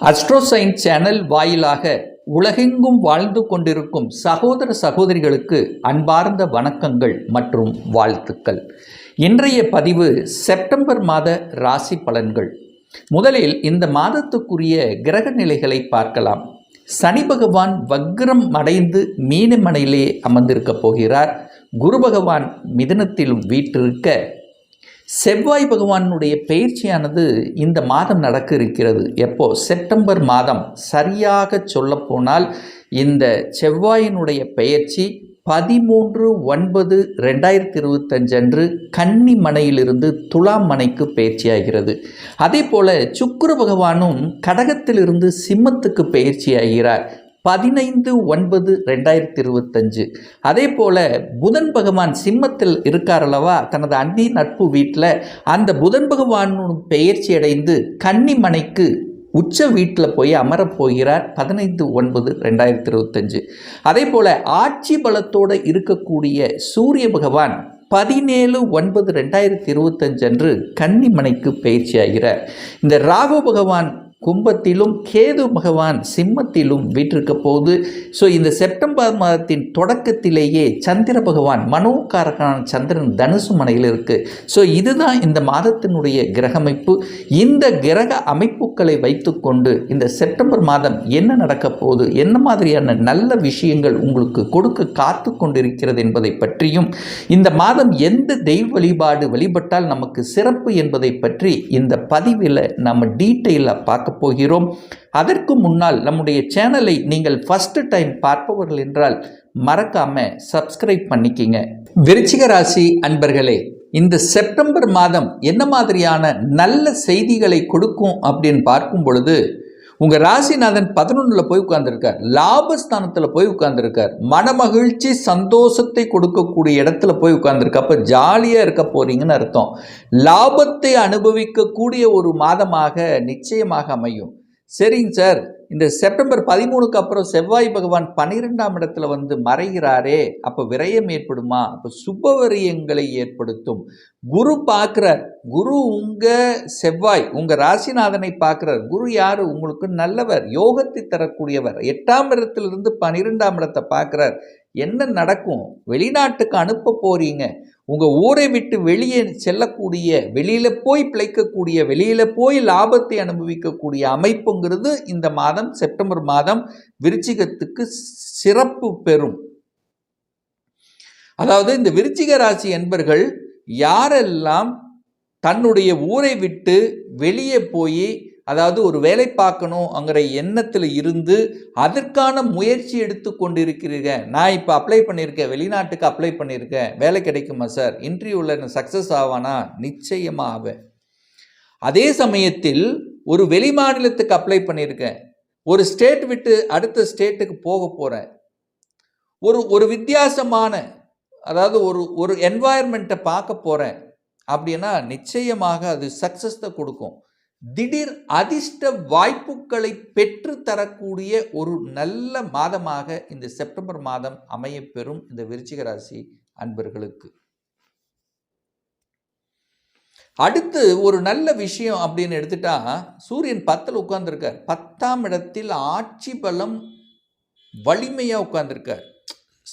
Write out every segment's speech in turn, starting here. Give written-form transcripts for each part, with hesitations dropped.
Astro science channel வாயிலாக உலகெங்கும் வாழ்ந்து கொண்டிருக்கும் சகோதர சகோதரிகளுக்கு அன்பார்ந்த வணக்கங்கள் மற்றும் வாழ்த்துக்கள். இன்றைய பதிவு செப்டம்பர் மாத ராசி பலன்கள். முதலில் இந்த மாதத்துக்குரிய கிரக நிலைகளை பார்க்கலாம். சனி பகவான் வக்ரம் அடைந்து மீனமனையிலே அமர்ந்திருக்க போகிறார். குரு பகவான் மிதுனத்திலும் வீற்றிருக்க, செவ்வாய் பகவானுடைய பயிற்சியானது இந்த மாதம் நடக்க இருக்கிறது. எப்போ? செப்டம்பர் மாதம். சரியாக சொல்லப்போனால் இந்த செவ்வாயினுடைய பெயர்ச்சி 13/9/2025 அன்று கன்னி மனையிலிருந்து துலாம் மனைக்கு பயிற்சியாகிறது. அதே போல சுக்கிர பகவானும் கடகத்திலிருந்து சிம்மத்துக்கு பயிற்சியாகிறார் 15/9/2025. அதே போல் புதன் பகவான் சிம்மத்தில் இருக்கார் அல்லவா, தனது அந்தி நட்பு வீட்டில் அந்த புதன் பகவானும் பெயர்ச்சி அடைந்து கன்னி மனைக்கு உச்ச வீட்டில் போய் அமரப்போகிறார் 15/9/2025. அதே போல் ஆட்சி பலத்தோடு இருக்கக்கூடிய சூரிய பகவான் 17/9/2025 அன்று கன்னி மனைக்கு பயிற்சியாகிறார். இந்த ராகு பகவான் கும்பத்திலும் கேது பகவான் சிம்மத்திலும் வீற்றிருக்க போது. ஸோ இந்த செப்டம்பர் மாதத்தின் தொடக்கத்திலேயே சந்திர பகவான் மனோகாரகனான சந்திரன் தனுசு மனையில் இருக்குது. ஸோ இதுதான் இந்த மாதத்தினுடைய கிரகமைப்பு. இந்த கிரக அமைப்புகளை வைத்துக்கொண்டு இந்த செப்டம்பர் மாதம் என்ன நடக்க போகுது, என்ன மாதிரியான நல்ல விஷயங்கள் உங்களுக்கு கொடுக்க காத்து கொண்டிருக்கிறது என்பதை பற்றியும், இந்த மாதம் எந்த தெய்வ வழிபாடு வழிபட்டால் நமக்கு சிறப்பு என்பதை பற்றி இந்த பதிவில் நம்ம டீட்டெயிலாக பார்க்க போகிறோம். அதற்கு முன்னால் நம்முடைய சேனலை நீங்கள் ஃபர்ஸ்ட் டைம் பார்ப்பவர்கள் என்றால் மறக்காம சப்ஸ்கிரைப் பண்ணிக்கிங்க. விருச்சிக ராசி அன்பர்களே, இந்த செப்டம்பர் மாதம் என்ன மாதிரியான நல்ல செய்திகளை கொடுக்கும் அப்படின்னு பார்க்கும் பொழுது, உங்கள் ராசிநாதன் 11 போய் உட்கார்ந்துருக்கார், லாபஸ்தானத்தில் போய் உட்கார்ந்துருக்கார், மனமகிழ்ச்சி சந்தோஷத்தை கொடுக்கக்கூடிய இடத்துல போய் உட்கார்ந்துருக்கு. அப்போ ஜாலியாக இருக்க போறீங்கன்னு அர்த்தம். லாபத்தை அனுபவிக்கக்கூடிய ஒரு மாதமாக நிச்சயமாக அமையும். சரிங்க சார், இந்த செப்டம்பர் 13க்கு அப்புறம் செவ்வாய் பகவான் 12ஆம் இடத்துல வந்து மறைகிறாரே, அப்போ விரயம் ஏற்படுமா? அப்போ சுபவரியங்களை ஏற்படுத்தும். குரு பார்க்குறார். குரு செவ்வாய் உங்கள் ராசிநாதனை பார்க்குறார். குரு யார்? உங்களுக்கு நல்லவர், யோகத்தை தரக்கூடியவர். 8ஆம் இடத்திலிருந்து 12ஆம் இடத்தை பார்க்குறார். என்ன நடக்கும்? வெளிநாட்டுக்கு அனுப்ப போறீங்க. உங்கள் ஊரை விட்டு வெளியே செல்லக்கூடிய, வெளியில் போய் பிழைக்கக்கூடிய, வெளியில் போய் லாபத்தை அனுபவிக்கக்கூடிய அமைப்புங்கிறது இந்த மாதம் செப்டம்பர் மாதம் விருச்சிகத்துக்கு சிறப்பு பெறும். அதாவது இந்த விருச்சிக ராசி என்பர்கள் யாரெல்லாம் தன்னுடைய ஊரை விட்டு வெளியே போய், அதாவது ஒரு வேலை பார்க்கணுங்கிற எண்ணத்தில் இருந்து அதற்கான முயற்சி எடுத்து கொண்டிருக்கிறீங்க. நான் இப்போ அப்ளை பண்ணியிருக்கேன், வெளிநாட்டுக்கு அப்ளை பண்ணியிருக்கேன், வேலை கிடைக்குமா சார், இன்டர்வியூவில் சக்ஸஸ் ஆவானா? நிச்சயமாக ஆவேன். அதே சமயத்தில் ஒரு வெளி மாநிலத்துக்கு அப்ளை பண்ணியிருக்கேன், ஒரு ஸ்டேட் விட்டு அடுத்த ஸ்டேட்டுக்கு போக போகிறேன், ஒரு வித்தியாசமான, அதாவது ஒரு என்வாயர்மெண்ட்டை பார்க்க போகிறேன் அப்படின்னா நிச்சயமாக அது சக்ஸஸ் தான் கொடுக்கும். திடீர் அதிர்ஷ்ட வாய்ப்புகளை பெற்று தரக்கூடிய ஒரு நல்ல மாதமாக இந்த செப்டம்பர் மாதம் அமையப்பெறும் இந்த விருச்சிக ராசி அன்பர்களுக்கு. அடுத்து ஒரு நல்ல விஷயம் அப்படின்னு எடுத்துட்டா, சூரியன் 10ல் உட்கார்ந்துருக்கார். 10ஆம் இடத்தில் ஆட்சி பலம் வலிமையாக உட்கார்ந்துருக்கார்.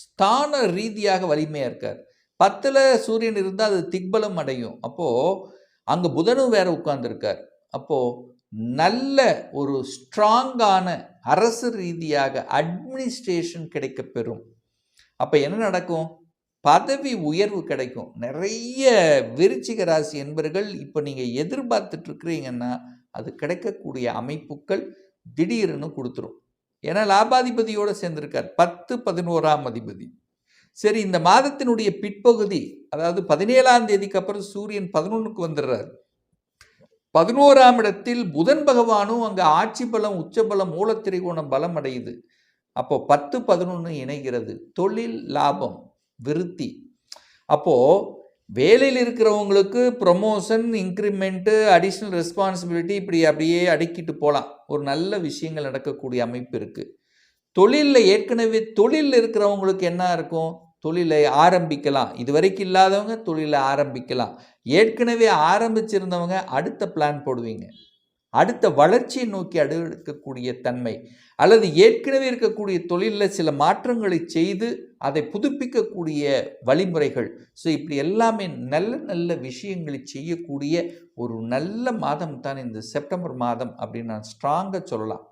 ஸ்தான ரீதியாக வலிமையாக இருக்கார். 10ல் சூரியன் இருந்தால் அது திக்பலம் அடையும். அப்போது அங்கே புதனும் வேற உட்கார்ந்துருக்கார். அப்போது நல்ல ஒரு ஸ்ட்ராங்கான அரசு ரீதியாக அட்மினிஸ்ட்ரேஷன் கிடைக்கப்பெறும். அப்போ என்ன நடக்கும்? பதவி உயர்வு கிடைக்கும். நிறைய விருச்சிக ராசி என்பர்கள் இப்போ நீங்கள் எதிர்பார்த்துட்டு இருக்கிறீங்கன்னா அது கிடைக்கக்கூடிய அமைப்புகள் திடீர்னு கொடுத்துரும். ஏன்னா லாபாதிபதியோடு சேர்ந்திருக்கார், 10-11ஆம் அதிபதி. சரி, இந்த மாதத்தினுடைய பிற்பகுதி, அதாவது 17ஆம் தேதிக்கு அப்புறம் சூரியன் 11க்கு வந்துடுறார். 11ஆம் இடத்தில் புதன் பகவானும் அங்கே ஆட்சி பலம், உச்ச பலம், மூலத்திரிகோணம் பலம் அடையுது. அப்போ 10-11 இணைகிறது. தொழில் லாபம், விருத்தி. அப்போது வேலையில் இருக்கிறவங்களுக்கு ப்ரொமோஷன், இன்க்ரிமெண்ட்டு, அடிஷ்னல் ரெஸ்பான்சிபிலிட்டி, இப்படி அப்படியே அடுக்கிட்டு போகலாம். ஒரு நல்ல விஷயங்கள் நடக்கக்கூடிய அமைப்பு இருக்குது. தொழிலில் ஏற்கனவே தொழிலில் இருக்கிறவங்களுக்கு என்ன இருக்கும்? தொழிலை ஆரம்பிக்கலாம். இதுவரைக்கும் இல்லாதவங்க தொழிலை ஆரம்பிக்கலாம். ஏற்கனவே ஆரம்பிச்சிருந்தவங்க அடுத்த பிளான் போடுவீங்க. அடுத்த வளர்ச்சியை நோக்கி அடுக்கக்கூடிய தன்மை, அல்லது ஏற்கனவே இருக்கக்கூடிய தொழிலில் சில மாற்றங்களை செய்து அதை புதுப்பிக்கக்கூடிய வழிமுறைகள். ஸோ இப்படி எல்லாமே நல்ல நல்ல விஷயங்களை செய்யக்கூடிய ஒரு நல்ல மாதம் தான் இந்த செப்டம்பர் மாதம் அப்படின்னு நான் ஸ்ட்ராங்காக சொல்லலாம்.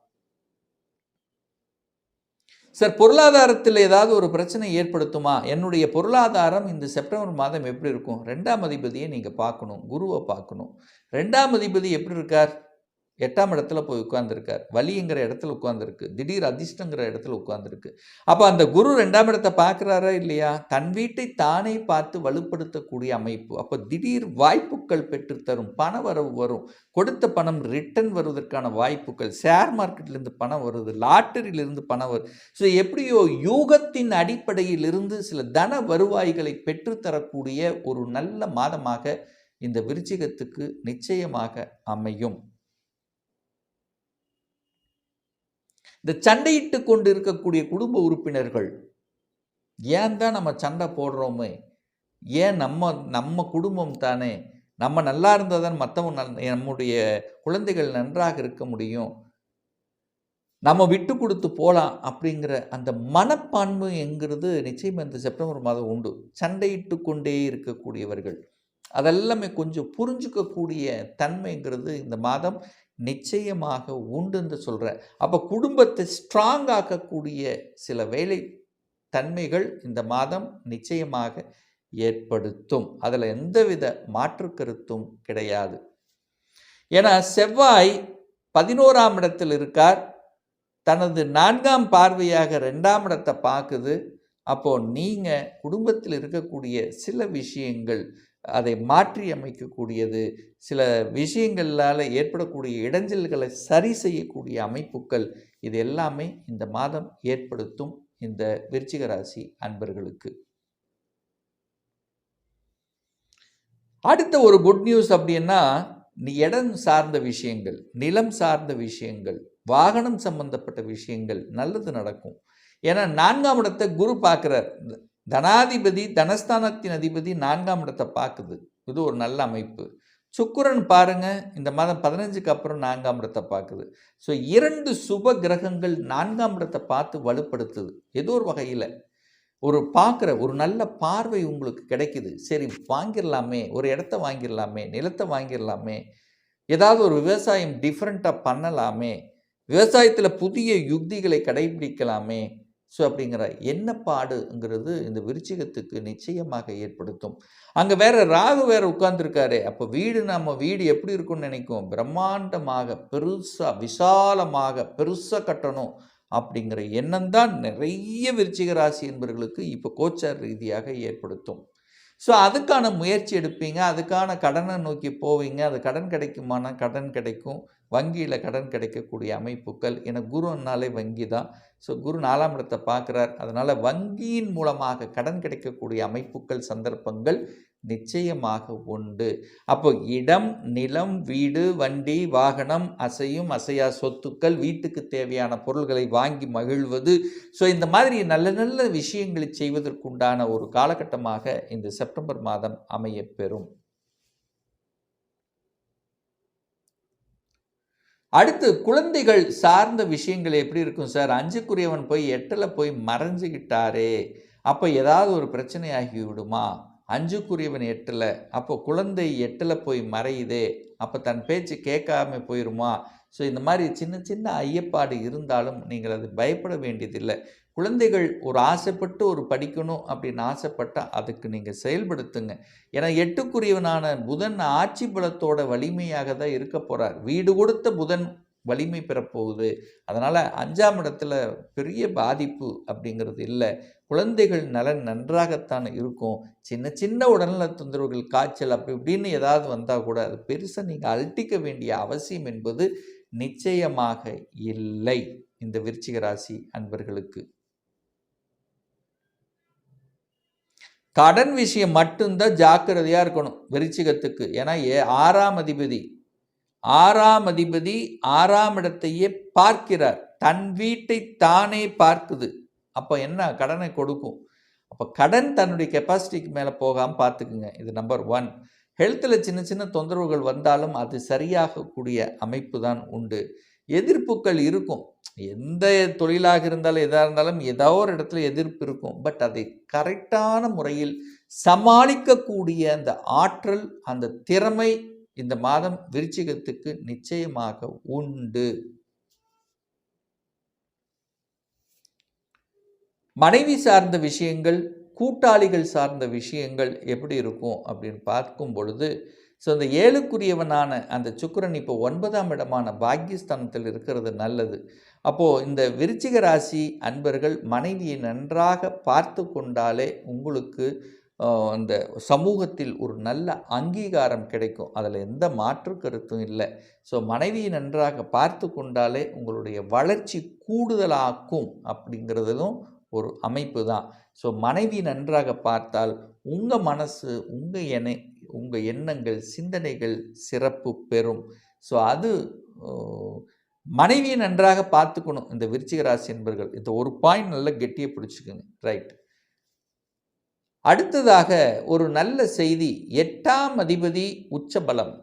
சார், பொருளாதாரத்தில் ஏதாவது ஒரு பிரச்சனை ஏற்படுத்துமா? என்னுடைய பொருளாதாரம் இந்த செப்டம்பர் மாதம் எப்படி இருக்கும்? 2ஆம் அதிபதியை நீங்கள் பார்க்கணும், குருவை பார்க்கணும். 2ஆம் அதிபதி எப்படி இருக்கார்? 8ஆம் இடத்துல போய் உட்கார்ந்துருக்கார். வலிங்கிற இடத்துல உட்கார்ந்துருக்கு. திடீர் அதிர்ஷ்டங்கிற இடத்துல உட்கார்ந்துருக்கு. அப்போ அந்த குரு 2ஆம் இடத்தை பார்க்குறாரா இல்லையா? தன் வீட்டை தானே பார்த்து வலுப்படுத்தக்கூடிய அமைப்பு. அப்போ திடீர் வாய்ப்புகள் பெற்றுத்தரும், பண வரவு வரும், கொடுத்த பணம் ரிட்டர்ன் வருவதற்கான வாய்ப்புகள், ஷேர் மார்க்கெட்லேருந்து பணம் வருது, லாட்டரியிலிருந்து பணம் வருது. ஸோ எப்படியோ யூகத்தின் அடிப்படையில் இருந்து சில தன வருவாய்களை பெற்றுத்தரக்கூடிய ஒரு நல்ல மாதமாக இந்த விருச்சிகத்துக்கு நிச்சயமாக அமையும். இந்த சண்டையிட்டு கொண்டு இருக்கக்கூடிய குடும்ப உறுப்பினர்கள், ஏன் தான் நம்ம சண்டை போடுறோமே, ஏன் நம்ம குடும்பம் தானே, நம்ம நல்லா இருந்தால் தான் மற்றவங்க நம்முடைய குழந்தைகள் நன்றாக இருக்க முடியும், நம்ம விட்டு கொடுத்து போகலாம் அப்படிங்கிற அந்த மனப்பான்மை என்கிறது நிச்சயம் இந்த செப்டம்பர் மாதம் உண்டு. சண்டையிட்டு கொண்டே இருக்கக்கூடியவர்கள் அதெல்லாமே கொஞ்சம் புரிஞ்சுக்கக்கூடிய தன்மைங்கிறது இந்த மாதம் நிச்சயமாக உண்டுன்னு சொல்கிறேன். அப்போ குடும்பத்தை ஸ்ட்ராங் ஆக்கக்கூடிய சில வேலை தன்மைகள் இந்த மாதம் நிச்சயமாக ஏற்படுத்தும். அதில் எந்தவித மாற்று கருத்தும் கிடையாது. ஏன்னா செவ்வாய் 11ஆம் இடத்தில் இருக்கார். தனது 4ஆம் பார்வையாக 2ஆம் இடத்தை பார்க்குது. அப்போது நீங்கள் குடும்பத்தில் இருக்கக்கூடிய சில விஷயங்கள் அதை மாற்றி அமைக்கக்கூடியது, சில விஷயங்களால் ஏற்படக்கூடிய இடைஞ்சல்களை சரி செய்யக்கூடிய அமைப்புகள், இது எல்லாமே இந்த மாதம் ஏற்படுத்தும் இந்த விருச்சிக ராசி அன்பர்களுக்கு. அடுத்த ஒரு குட் நியூஸ் அப்படின்னா, இடம் சார்ந்த விஷயங்கள், நிலம் சார்ந்த விஷயங்கள், வாகனம் சம்பந்தப்பட்ட விஷயங்கள் நல்லது நடக்கும். ஏன்னா 4ஆம் இடத்தை குரு பார்க்குறார். தனாதிபதி, தனஸ்தானத்தின் அதிபதி 4ஆம் இடத்தை பார்க்குது. இது ஒரு நல்ல அமைப்பு. சுக்கிரன் பாருங்க, இந்த மாதம் 15க்கு அப்புறம் 4ஆம் இடத்தை பார்க்குது. ஸோ 2 சுப கிரகங்கள் 4ஆம் இடத்தை பார்த்து வலுப்படுத்துது. ஏதோ ஒரு வகையில் ஒரு நல்ல பார்வை உங்களுக்கு கிடைக்குது. சரி, வாங்கிடலாமே, ஒரு இடத்த வாங்கிடலாமே, நிலத்தை வாங்கிடலாமே, ஏதாவது ஒரு விவசாயம் டிஃப்ரெண்ட்டாக பண்ணலாமே, விவசாயத்தில் புதிய யுக்திகளை கடைபிடிக்கலாமே. ஸோ அப்படிங்கிற எண்ணப்பாடுங்கிறது இந்த விருச்சிகத்துக்கு நிச்சயமாக ஏற்படுத்தும். அங்கே ராகு வேற உட்கார்ந்துருக்காரு. அப்போ நம்ம வீடு எப்படி இருக்கும்னு நினைக்கும், பிரம்மாண்டமாக பெருசாக விசாலமாக பெருசாக கட்டணும் அப்படிங்கிற எண்ணம் தான் நிறைய விருச்சிக ராசி என்பவர்களுக்கு இப்போ கோச்சார் ரீதியாக ஏற்படுத்தும். ஸோ அதுக்கான முயற்சி எடுப்பீங்க, அதுக்கான கடனை நோக்கி போவீங்க. அது கடன் கிடைக்குமானா கடன் கிடைக்கும், வங்கியில் கடன் கிடைக்கக்கூடிய அமைப்புகள். ஏன்னா குருனாலே வங்கி தான். ஸோ குரு 4ஆம் இடத்தை பார்க்குறார். அதனால் வங்கியின் மூலமாக கடன் கிடைக்கக்கூடிய அமைப்புகள், சந்தர்ப்பங்கள் நிச்சயமாக உண்டு. அப்போ இடம், நிலம், வீடு, வண்டி, வாகனம், அசையும் அசையா சொத்துக்கள், வீட்டுக்கு தேவையான பொருள்களை வாங்கி மகிழ்வது, ஸோ இந்த மாதிரி நல்ல நல்ல விஷயங்களை செய்வதற்குண்டான ஒரு காலகட்டமாக இந்த செப்டம்பர் மாதம் அமையப்பெறும். அடுத்து குழந்தைகள் சார்ந்த விஷயங்கள் எப்படி இருக்கும் சார்? 5க்குரியவன் போய் 8ல் போய் மறைஞ்சுக்கிட்டாரே, அப்போ ஏதாவது ஒரு பிரச்சனை ஆகி விடுமா? 5க்குரியவன் 8ல், அப்போ குழந்தை 8ல் போய் மறையுதே, அப்போ தன் பேச்சு கேட்காம போயிடுமா? ஸோ இந்த மாதிரி சின்ன சின்ன ஐயப்பாடு இருந்தாலும் நீங்கள் அது பயப்பட வேண்டியதில்லை. குழந்தைகள் ஒரு ஆசைப்பட்டு ஒரு படிக்கணும் அப்படின்னு ஆசைப்பட்டால் அதுக்கு நீங்கள் செயல்படுத்துங்க. ஏன்னா 8க்குரியவனான புதன் ஆட்சி பலத்தோட வலிமையாக தான் இருக்க போகிறார். வீடு கொடுத்த புதன் வலிமை பெறப்போகுது. அதனால் 5ஆம் இடத்துல பெரிய பாதிப்பு அப்படிங்கிறது இல்லை. குழந்தைகள் நலன் நன்றாகத்தான் இருக்கும். சின்ன சின்ன உடல்நல தொந்தரவுகள், காய்ச்சல் அப்படி இப்படின்னு ஏதாவது வந்தால் கூட அது பெருசாக நீங்கள் அழட்டிக்க வேண்டிய அவசியம் என்பது நிச்சயமாக இல்லை இந்த விருச்சிக ராசி அன்பர்களுக்கு. கடன் விஷயம் மட்டும்தான் ஜாக்கிரதையாக இருக்கணும் விருச்சிகத்துக்கு. ஏன்னா 6ஆம் அதிபதி 6ஆம் இடத்தையே பார்க்கிறார். தன் வீட்டை தானே பார்க்குது. அப்போ என்ன, கடனை கொடுக்கும். அப்போ கடன் தன்னுடைய கெப்பாசிட்டிக்கு மேலே போகாமல் பார்த்துக்குங்க. இது நம்பர் 1. ஹெல்த்தில் சின்ன சின்ன தொந்தரவுகள் வந்தாலும் அது சரியாகக்கூடிய அமைப்பு தான் உண்டு. எதிர்ப்புகள் இருக்கும். எந்த தொழிலாக இருந்தாலும் எதாக இருந்தாலும் ஏதோ ஒரு இடத்துல எதிர்ப்பு இருக்கும். பட் அதை கரெக்டான முறையில் சமாளிக்கக்கூடிய அந்த ஆற்றல், அந்த திறமை இந்த மாதம் விருச்சிகத்துக்கு நிச்சயமாக உண்டு. மனைவி சார்ந்த விஷயங்கள், கூட்டாளிகள் சார்ந்த விஷயங்கள் எப்படி இருக்கும் அப்படின்னு பார்க்கும் பொழுது, ஸோ அந்த 7க்குரியவனான அந்த சுக்கிரன் இப்போ 9ஆம் இடமான பாக்கியஸ்தானத்தில் இருக்கிறது நல்லது. அப்போது இந்த விருச்சிக ராசி அன்பர்கள் மனைவியை நன்றாக பார்த்து கொண்டாலே உங்களுக்கு அந்த சமூகத்தில் ஒரு நல்ல அங்கீகாரம் கிடைக்கும். அதில் எந்த மாற்று கருத்தும் இல்லை. ஸோ மனைவியை நன்றாக பார்த்து கொண்டாலே உங்களுடைய வளர்ச்சி கூடுதலாக்கும் அப்படிங்கிறதும் ஒரு அமைப்பு தான். ஸோ மனைவி நன்றாக பார்த்தால் உங்கள் மனசு, உங்கள் எண்ணங்கள், சிந்தனைகள் சிறப்பு பெறும். ஸோ அது மனைவியை நன்றாக பார்த்துக்கணும் இந்த விருச்சிக ராசி என்பர்கள். இந்த ஒரு பாயிண்ட் நல்லா கெட்டியை பிடிச்சிக்கோங்க. ரைட். அடுத்ததாக ஒரு நல்ல செய்தி, 8ஆம் அதிபதி உச்சபலம்.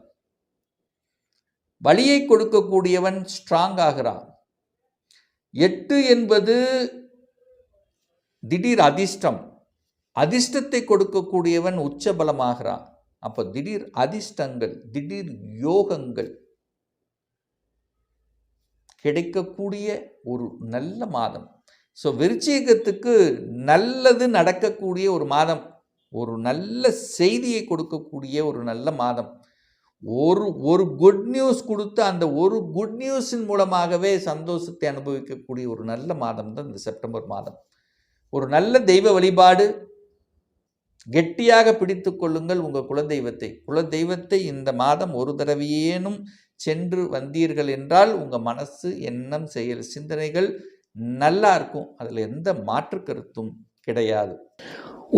வலியை கொடுக்கக்கூடியவன் ஸ்ட்ராங் ஆகிறான். 8 என்பது திடீர் அதிர்ஷ்டம். அதிர்ஷ்டத்தை கொடுக்கக்கூடியவன் உச்சபலமாகிறான். அப்போ திடீர் அதிர்ஷ்டங்கள், திடீர் யோகங்கள் கிடைக்கக்கூடிய ஒரு நல்ல மாதம். ஸோ விருச்சிகத்துக்கு நல்லது நடக்கக்கூடிய ஒரு மாதம், ஒரு நல்ல செய்தியை கொடுக்கக்கூடிய ஒரு நல்ல மாதம். ஒரு குட் நியூஸ் கொடுத்து அந்த ஒரு குட் நியூஸின் மூலமாகவே சந்தோஷத்தை அனுபவிக்கக்கூடிய ஒரு நல்ல மாதம் தான் இந்த செப்டம்பர் மாதம். ஒரு நல்ல தெய்வ வழிபாடு, கெட்டியாக பிடித்து கொள்ளுங்கள் உங்கள் குலதெய்வத்தை இந்த மாதம் ஒரு தடவையேனும் சென்று வந்தீர்கள் என்றால் உங்கள் மனசு, எண்ணம், செயல், சிந்தனைகள் நல்லா இருக்கும். அதில் எந்த மாற்று கருத்தும் கிடையாது.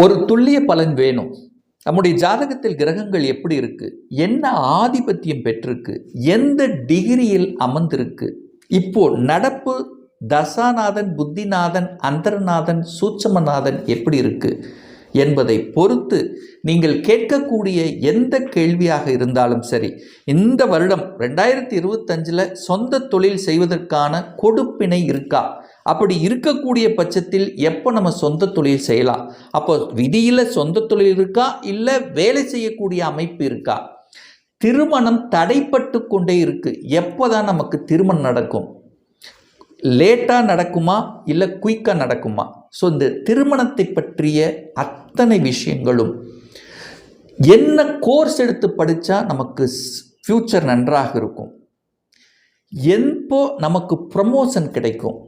ஒரு துல்லிய பலன் வேணும். நம்முடைய ஜாதகத்தில் கிரகங்கள் எப்படி இருக்கு, என்ன ஆதிபத்தியம் பெற்றிருக்கு, எந்த டிகிரியில் அமர்ந்திருக்கு, இப்போ நடப்பு தசாநாதன், புத்திநாதன், அந்தரநாதன், சூட்சமநாதன் எப்படி இருக்கு என்பதை பொறுத்து நீங்கள் கேட்கக்கூடிய எந்த கேள்வியாக இருந்தாலும் சரி, இந்த வருடம் 2025 சொந்த தொழில் செய்வதற்கான கொடுப்பினை இருக்கா, அப்படி இருக்கக்கூடிய பட்சத்தில் எப்போ நம்ம சொந்த தொழில் செய்யலாம், அப்போ விதியில் சொந்த தொழில் இருக்கா, இல்லை வேலை செய்யக்கூடிய அமைப்பு இருக்கா, திருமணம் தடைப்பட்டு கொண்டே இருக்கு, எப்போதான் நமக்கு திருமணம் நடக்கும், லேட்டாக நடக்குமா இல்லை குயிக்காக நடக்குமா. ஸோ இந்த திருமணத்தை பற்றிய அத்தனை விஷயங்களும், என்ன கோர்ஸ் எடுத்து படித்தா நமக்கு ஃப்யூச்சர் நன்றாக இருக்கும், எப்போ நமக்கு ப்ரமோஷன் கிடைக்கும்,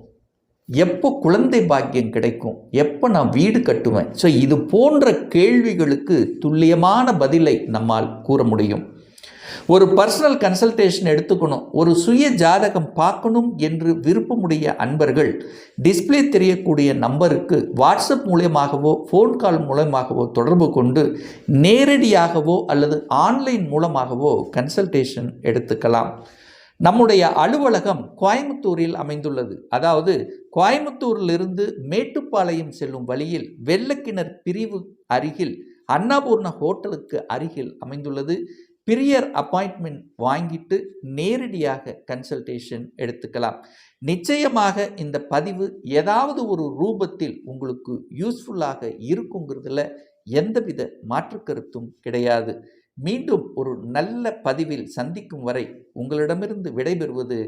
எப்போ குழந்தை பாக்கியம் கிடைக்கும், எப்போ நான் வீடு கட்டுவேன். ஸோ இது போன்ற கேள்விகளுக்கு துல்லியமான பதிலை நம்மால் கூற முடியும். ஒரு பர்சனல் கன்சல்டேஷன் எடுத்துக்கணும், ஒரு சுய ஜாதகம் பார்க்கணும் என்று விருப்பமுடைய அன்பர்கள் டிஸ்பிளே தெரியக்கூடிய நம்பருக்கு வாட்ஸ்அப் மூலமாகவோ ஃபோன் கால் மூலமாகவோ தொடர்பு கொண்டு நேரடியாகவோ அல்லது ஆன்லைன் மூலமாகவோ கன்சல்டேஷன் எடுத்துக்கலாம். நம்முடைய அலுவலகம் கோயம்புத்தூரில் அமைந்துள்ளது. அதாவது கோயம்புத்தூரிலிருந்து மேட்டுப்பாளையம் செல்லும் வழியில் வெள்ளக்கிணர் பிரிவு அருகில் அன்னபூர்ணா ஹோட்டலுக்கு அருகில் அமைந்துள்ளது. பிரியர் அப்பாயின்மெண்ட் வாங்கிட்டு நேரடியாக கன்சல்டேஷன் எடுத்துக்கலாம். நிச்சயமாக இந்த பதிவு ஏதாவது ஒரு ரூபத்தில் உங்களுக்கு யூஸ்ஃபுல்லாக இருக்குங்கிறதுல எந்தவித மாற்று கருத்தும் கிடையாது. மீண்டும் ஒரு நல்ல பதிவில் சந்திக்கும் வரை உங்களிடமிருந்து விடைபெறுவது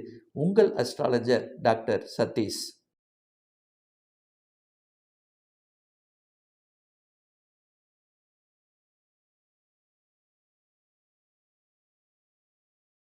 உங்கள் அஸ்ட்ராலஜர் டாக்டர் சதீஷ்.